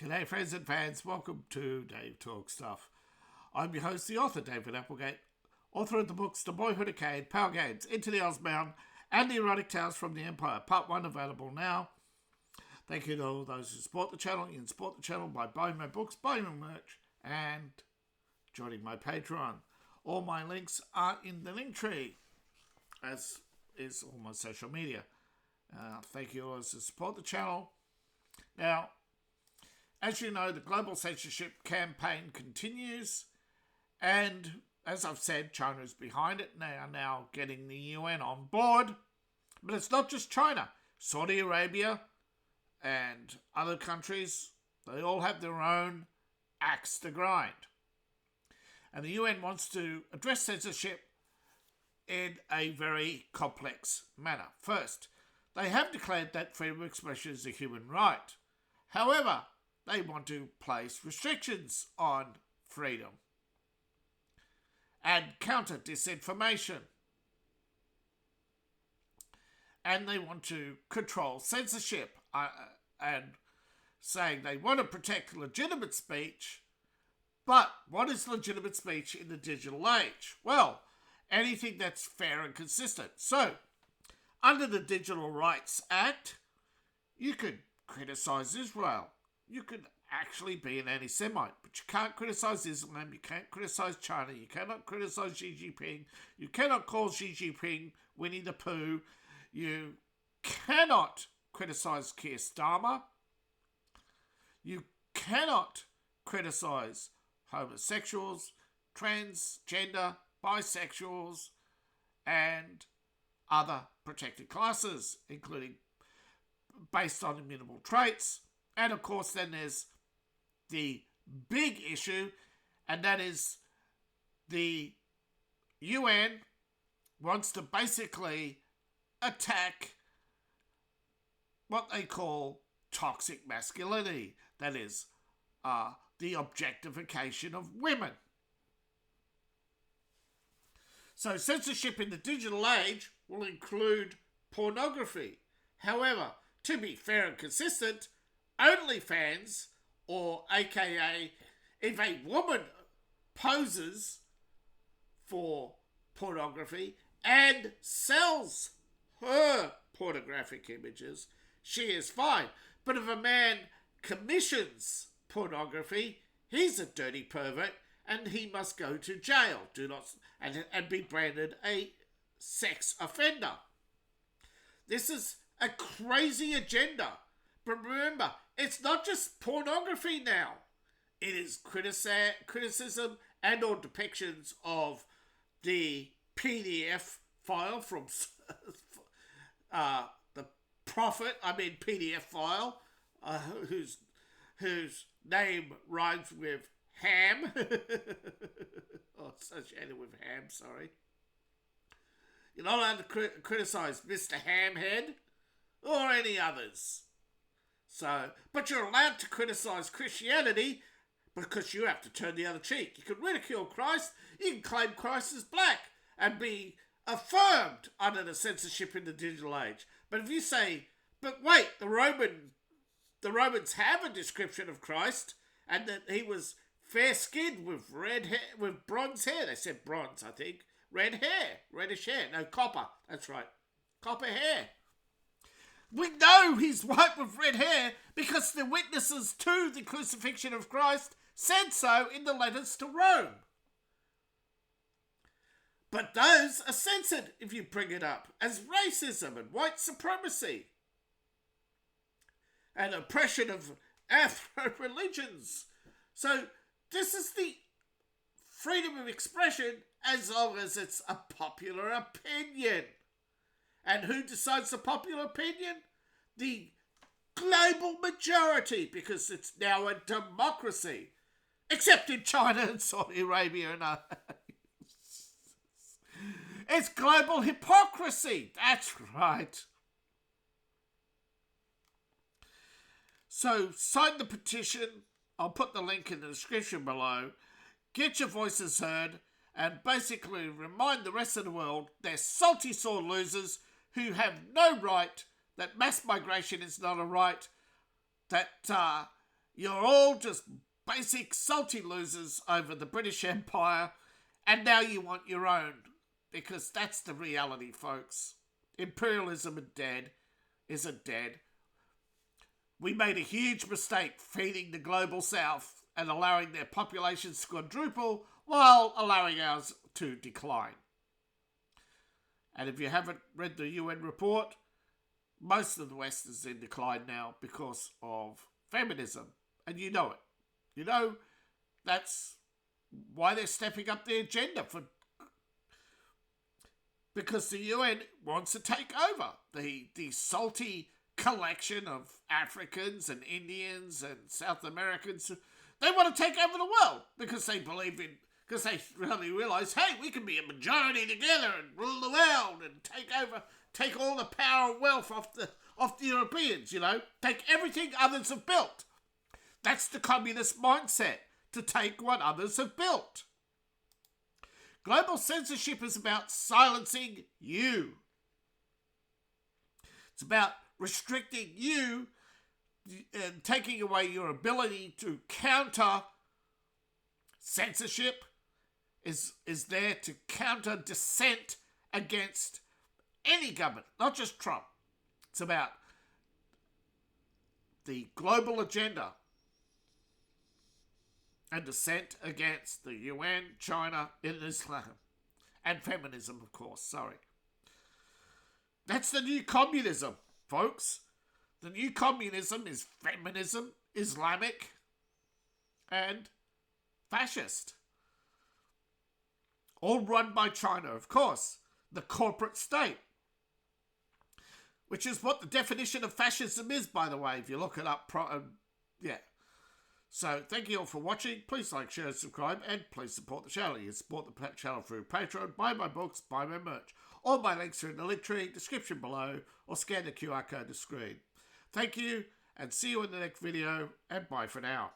G'day friends and fans, welcome to Dave Talk Stuff. I'm your host, the author David Applegate, author of the books The Boyhood Arcade, Power Games, Into the Ozmound, and The Erotic Tales from the Empire, Part 1 available now. Thank you to all those who support the channel. You can support the channel by buying my books, buying my merch, and joining my Patreon. All my links are in the link tree, as is all my social media. Thank you all those who support the channel. Now, as you know, the global censorship campaign continues, and as I've said, China is behind it. They are now getting the UN on board. But it's not just China. Saudi Arabia and other countries, they all have their own axe to grind. And the UN wants to address censorship in a very complex manner. First, they have declared that freedom of expression is a human right. However, they want to place restrictions on freedom and counter disinformation. And they want to control censorship and saying they want to protect legitimate speech. But what is legitimate speech in the digital age? Well, anything that's fair and consistent. So, under the Digital Rights Act, you could criticise Israel. You could actually be an anti-Semite, but you can't criticise Islam, you can't criticise China, you cannot criticise Xi Jinping, you cannot call Xi Jinping Winnie the Pooh, you cannot criticise Keir Starmer, you cannot criticise homosexuals, transgender, bisexuals, and other protected classes, including based on immutable traits. And of course, then there's the big issue, and that is the UN wants to basically attack what they call toxic masculinity. That is the objectification of women. So censorship in the digital age will include pornography. However, to be fair and consistent, OnlyFans, or aka if a woman poses for pornography and sells her pornographic images, she is fine. But if a man commissions pornography, he's a dirty pervert and he must go to jail. And be branded a sex offender. This is a crazy agenda. But remember, it's not just pornography now. It is criticism and or depictions of the PDF file from the prophet, PDF file, whose name rhymes with ham. Associated with ham, sorry. You're not allowed to criticise Mr. Hamhead or any others. So, but you're allowed to criticise Christianity because you have to turn the other cheek. You can ridicule Christ, you can claim Christ as black and be affirmed under the censorship in the digital age. But if you say, but wait, the Romans have a description of Christ and that he was fair-skinned with red hair, with bronze hair. They said bronze, I think. Red hair, reddish hair. No, copper. That's right. Copper hair. We know he's white with red hair because the witnesses to the crucifixion of Christ said so in the letters to Rome. But those are censored if you bring it up as racism and white supremacy and oppression of Afro-religions. So this is the freedom of expression as long as it's a popular opinion. And who decides the popular opinion? The global majority, because it's now a democracy. Except in China and Saudi Arabia and others. It's global hypocrisy. That's right. So sign the petition. I'll put the link in the description below. Get your voices heard and basically remind the rest of the world they're salty sore losers who have no right, that mass migration is not a right, that You're all just basic salty losers over the British Empire, and now you want your own, because that's the reality, folks. Imperialism isn't dead. We made a huge mistake feeding the global south and allowing their populations to quadruple while allowing ours to decline. And if you haven't read the UN report, most of the West is in decline now because of feminism. And you know it. You know, that's why they're stepping up the agenda because the UN wants to take over the salty collection of Africans and Indians and South Americans. They want to take over the world because they because they really realise, hey, we can be a majority together and rule the world and take all the power and wealth off the Europeans, take everything others have built. That's the communist mindset, to take what others have built. Global censorship is about silencing you. It's about restricting you and taking away your ability to counter. Censorship is there to counter dissent against any government, not just Trump. It's about the global agenda and dissent against the UN, China, and Islam. And feminism, of course, sorry. That's the new communism, folks. The new communism is feminism, Islamic, and fascist. All run by China, of course. The corporate state. Which is what the definition of fascism is, by the way, if you look it up. So, thank you all for watching. Please like, share, subscribe, and please support the channel. You support the channel through Patreon, buy my books, buy my merch. All my links are in the link tree, description below, or scan the QR code on the screen. Thank you, and see you in the next video, and bye for now.